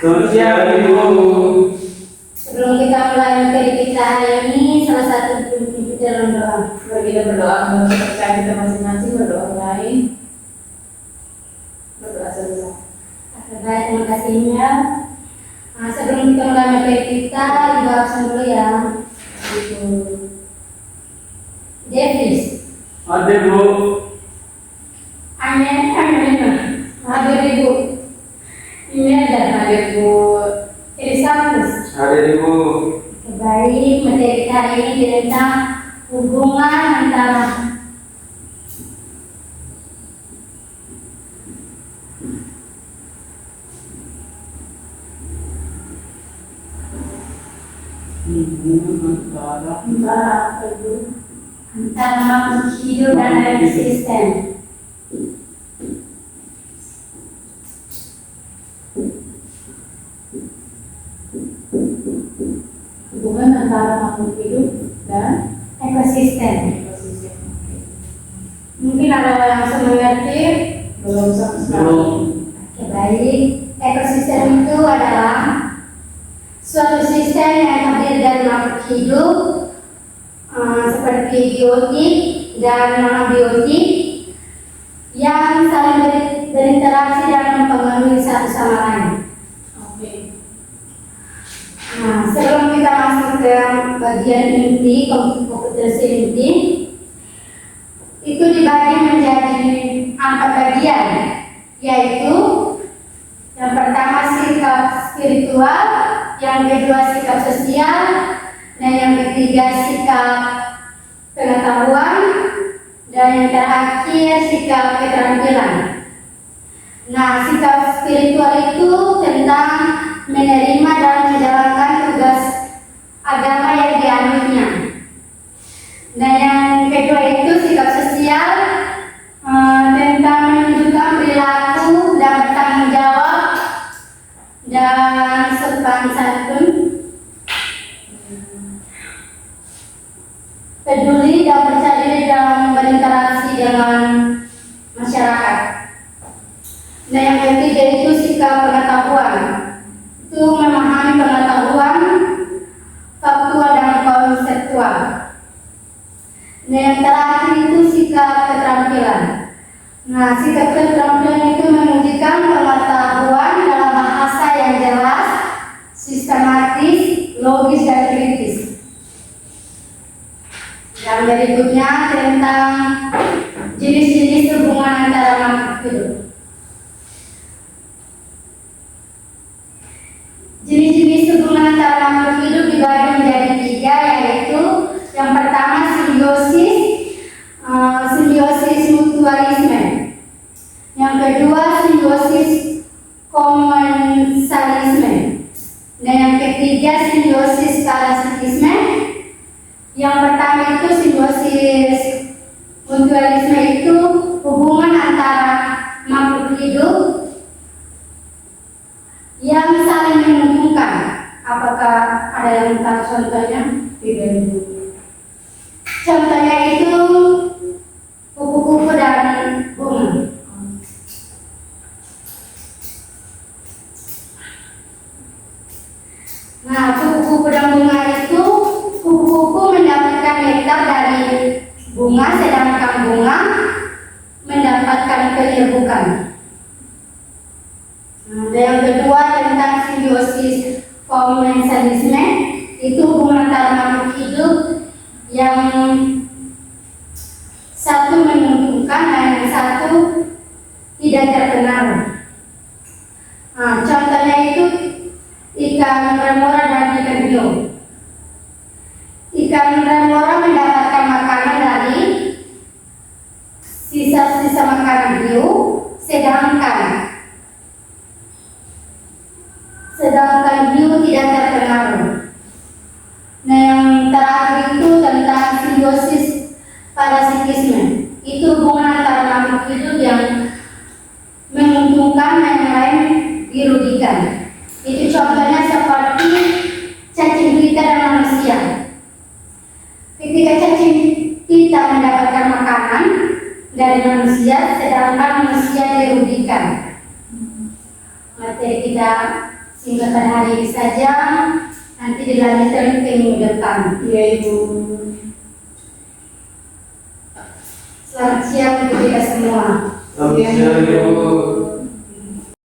Selamat siang Ibu. Sebelum kita mulai materi kita hari ini, salah satu kita dalam doa. Mari kita berdoa untuk kepercayaan kita masing-masing, berdoa lain. Berdoa selesai. Baik, terima kasihnya. Nah, sebelum kita mulai materi kita, Ibu absen dulu ya. Ibu Davis. Ada Bu. Hadir Ibu. Imelda. Hadir Bu. Elisabeth. Ada Ibu. Baik, materi kita hari ini tentang hubungan antara antara makhluk hidup dan ekosistem. Hubungan antara makhluk hidup dan Ekosistem. ekosistem. Mungkin ada yang mengerti. Belum sama sekali. Belum. Oke, baik. Ekosistem itu adalah suatu sistem yang terdiri dari makhluk hidup seperti biotik dan non-biotik yang saling berinteraksi dan mempengaruhi satu sama lain. Oke. Nah, sebelum kita masuk ke bagian inti, kompetensi inti, itu dibagi menjadi 4 bagian, yaitu yang pertama sikap spiritual, yang kedua sikap sosial, dan yang ketiga sikap pengetahuan, dan yang terakhir sikap keterampilan. Nah, sikap spiritual itu tentang menerima dan menjalankan tugas agama yang dianutnya. Nah, yang kedua itu sikap sosial, tentang menunjukkan perilaku dan bertanggung jawab dan sopan santun, peduli dan percaya diri dalam berinteraksi dengan masyarakat. Nah, yang ketiga itu sikap pengetahuan, itu memahami pengetahuan faktual dan konseptual. Nah, yang terakhir itu sikap keterampilan. Nah, sikap keterampilan itu mengujikan pengetahuan dalam bahasa yang jelas, sistematis, logis, dan kritis. Yang berikutnya tentang jenis-jenis hubungan antara makhluk hidup. Jenis-jenis hubungan antara makhluk hidup dibagi menjadi 3, yaitu yang pertama simbiosis mutualisme, yang kedua simbiosis komensalisme, dan yang ketiga simbiosis parasitisme. Yang pertama itu simbiosis mutualisme, itu hubungan antara makhluk hidup yang saling menguntungkan. Apakah ada yang tahu contohnya? Tidak Ibu. Contohnya itu kupu-kupu dan bunga. Nah, kupu-kupu dan bunga itu, kupu-kupu mendapatkan nektar dari bunga, sedangkan bunga mendapatkan penyerbukan. Nah, yang kedua tentang simbiosis komensalisme, itu hubungan antara makhluk hidup yang satu menguntungkan dan yang satu tidak terpengaruh. Nah, contohnya itu ikan remora dan ikan hiu. Ikan remora mendapatkan makanan dari sisa-sisa makanan hiu, sedangkan hiu tidak terpengaruh. Nah, yang terakhir itu tentang simbiosis parasitisme, itu hubungan antara makhluk hidup yang menguntungkan dan yang lain dirugikan. Itu contohnya seperti cacing pita dan manusia. Ketika cacing pita mendapatkan makanan dari manusia, sedangkan manusia dirugikan. Materi kita Sehingga pada hari ini saja, nanti dilanjutkan ke minggu depan. Iya Ibu. Selamat siang untuk kita semua. Selamat siang, Ibu.